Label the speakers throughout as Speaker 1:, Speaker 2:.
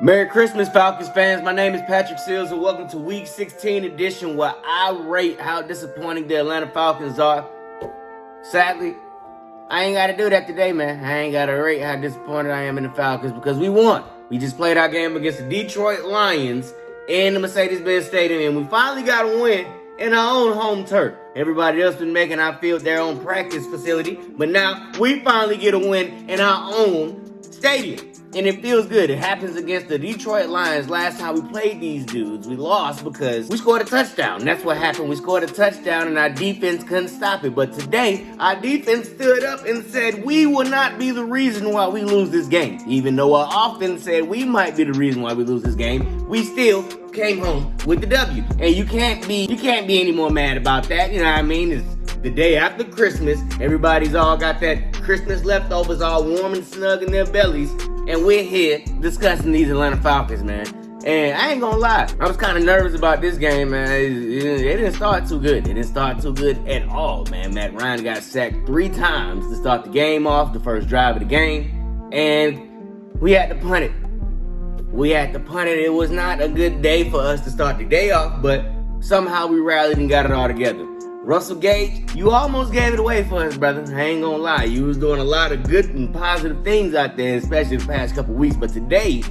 Speaker 1: Merry Christmas, Falcons fans. My name is Patrick Seals, and welcome to Week 16 edition where I rate how disappointing the Atlanta Falcons are. Sadly, I ain't got to do that today, man. I ain't got to rate how disappointed I am in the Falcons because we won. We just played our game against the Detroit Lions in the Mercedes-Benz Stadium, and we finally got a win in our own home turf. Everybody else been making our field their own practice facility, but now we finally get a win in our own stadium. And it feels good. It happens against the Detroit Lions. Last time we played these dudes, we lost because we scored a touchdown. That's what happened. We scored a touchdown and our defense couldn't stop it. But today, our defense stood up and said we will not be the reason why we lose this game. Even though our offense said we might be the reason why we lose this game, we still came home with the W. And you can't be any more mad about that. You know what I mean? It's the day after Christmas. Everybody's all got that Christmas leftovers all warm and snug in their bellies. And we're here discussing these Atlanta Falcons, man. And I ain't gonna lie, I was kind of nervous about this game, man. It didn't start too good. It didn't start too good at all, man. Matt Ryan got sacked 3 times to start the game off, the first drive of the game. And we had to punt it. It was not a good day for us to start the day off, but somehow we rallied and got it all together. Russell Gage, you almost gave it away for us, brother. I ain't gonna lie. You was doing a lot of good and positive things out there, especially the past couple weeks. But today,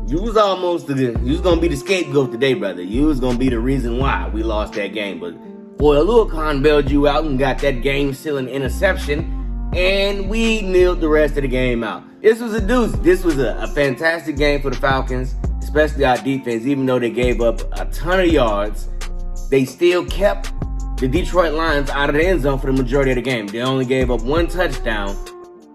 Speaker 1: you was gonna be the scapegoat today, brother. You was gonna be the reason why we lost that game. But boy, Aluakon bailed you out and got that game-sealing interception, and we kneeled the rest of the game out. This was a doozy. This was a fantastic game for the Falcons, especially our defense. Even though they gave up a ton of yards, they still kept the Detroit Lions out of the end zone for the majority of the game. They only gave up 1 touchdown,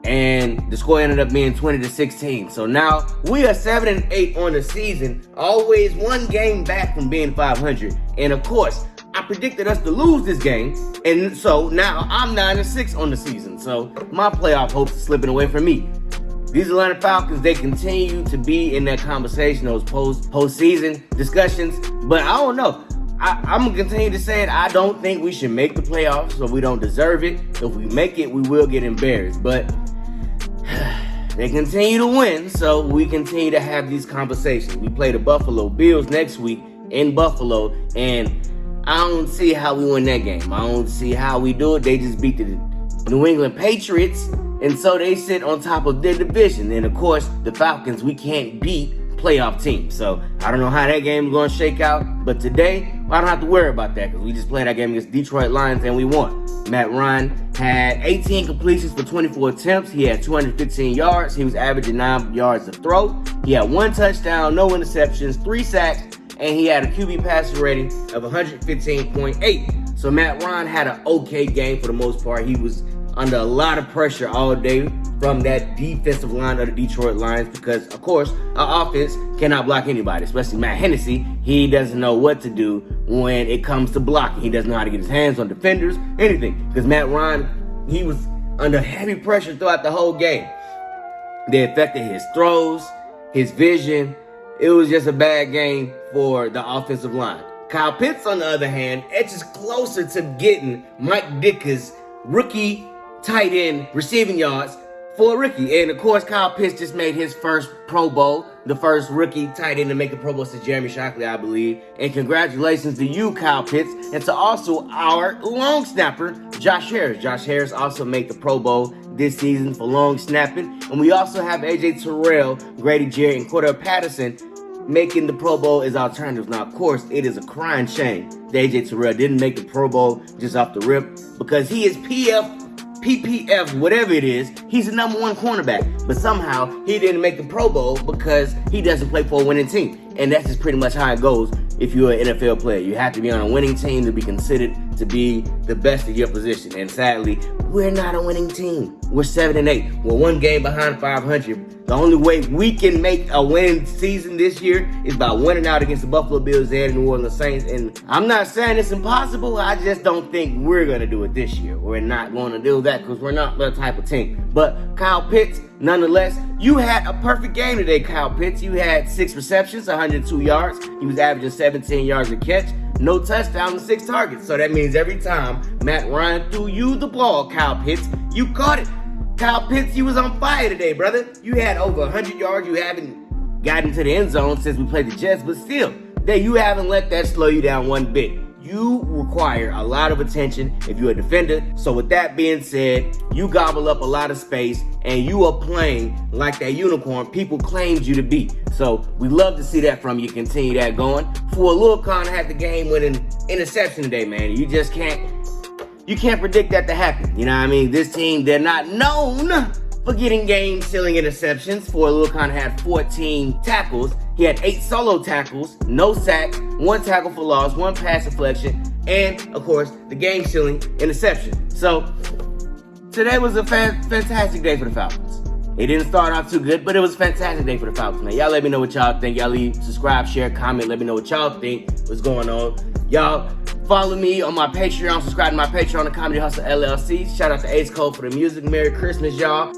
Speaker 1: and the score ended up being 20-16. So now we are 7-8 on the season, always 1 game back from being 500. And of course, I predicted us to lose this game, and so now I'm 9-6 on the season. So my playoff hopes are slipping away from me. These Atlanta Falcons, they continue to be in that conversation, those postseason discussions, but I don't know. I'm going to continue to say it. I don't think we should make the playoffs, so we don't deserve it. If we make it, we will get embarrassed. But they continue to win, so we continue to have these conversations. We play the Buffalo Bills next week in Buffalo, and I don't see how we win that game. I don't see how we do it. They just beat the New England Patriots, and so they sit on top of their division. And, of course, the Falcons, we can't beat playoff team. So I don't know how that game is going to shake out, but today I don't have to worry about that because we just played that game against Detroit Lions and we won. Matt Ryan had 18 completions for 24 attempts. He had 215 yards. He was averaging 9 yards a throw. He had 1 touchdown, no interceptions, 3 sacks, and he had a QB passing rating of 115.8. So Matt Ryan had an okay game for the most part. He was under a lot of pressure all day from that defensive line of the Detroit Lions because, of course, our offense cannot block anybody, especially Matt Hennessy. He doesn't know what to do when it comes to blocking. He doesn't know how to get his hands on defenders, anything. Because Matt Ryan, he was under heavy pressure throughout the whole game. They affected his throws, his vision. It was just a bad game for the offensive line. Kyle Pitts, on the other hand, edges closer to getting Mike Ditka's rookie tight end receiving yards for a rookie. And of course, Kyle Pitts just made his first Pro Bowl, the first rookie tight end to make a Pro Bowl since Jeremy Shockley, I believe. And congratulations to you, Kyle Pitts, and to also our long snapper, Josh Harris. Josh Harris also made the Pro Bowl this season for long snapping. And we also have AJ Terrell, Grady Jarrett, and Cordell Patterson making the Pro Bowl as alternatives. Now, of course, it is a crying shame that AJ Terrell didn't make the Pro Bowl just off the rip because he is PPF, whatever it is, he's the number 1 cornerback. But somehow, he didn't make the Pro Bowl because he doesn't play for a winning team. And that's just pretty much how it goes if you're an NFL player. You have to be on a winning team to be considered to be the best of your position. And sadly, we're not a winning team. We're 7-8. We're 1 game behind 500. The only way we can make a winning season this year is by winning out against the Buffalo Bills and the New Orleans Saints. And I'm not saying it's impossible. I just don't think we're going to do it this year. We're not going to do that because we're not that type of team. But Kyle Pitts, nonetheless, you had a perfect game today, Kyle Pitts. You had 6 receptions, 102 yards. He was averaging 17 yards a catch. No touchdowns and 6 targets. So that means every time Matt Ryan threw you the ball, Kyle Pitts, you caught it. Kyle Pitts, you was on fire today, brother. You had over 100 yards. You having got into the end zone since we played the Jets, but still, you haven't let that slow you down one bit. You require a lot of attention if you're a defender. So with that being said, you gobble up a lot of space and you are playing like that unicorn people claimed you to be. So we love to see that from you. Continue that going. For a little Khan had the game-winning interception today, man. You just can't predict that to happen. You know what I mean? This team, they're not known for getting game-sealing interceptions. For Lil Khan had 14 tackles. He had 8 solo tackles, no sack, 1 tackle for loss, 1 pass deflection, and, of course, the game-sealing interception. So, today was a fantastic day for the Falcons. It didn't start off too good, but it was a fantastic day for the Falcons, man. Y'all let me know what y'all think. Y'all leave, subscribe, share, comment. Let me know what y'all think. What's going on. Y'all follow me on my Patreon. Subscribe to my Patreon, the Comedy Hustle LLC. Shout out to Ace Cole for the music. Merry Christmas, y'all.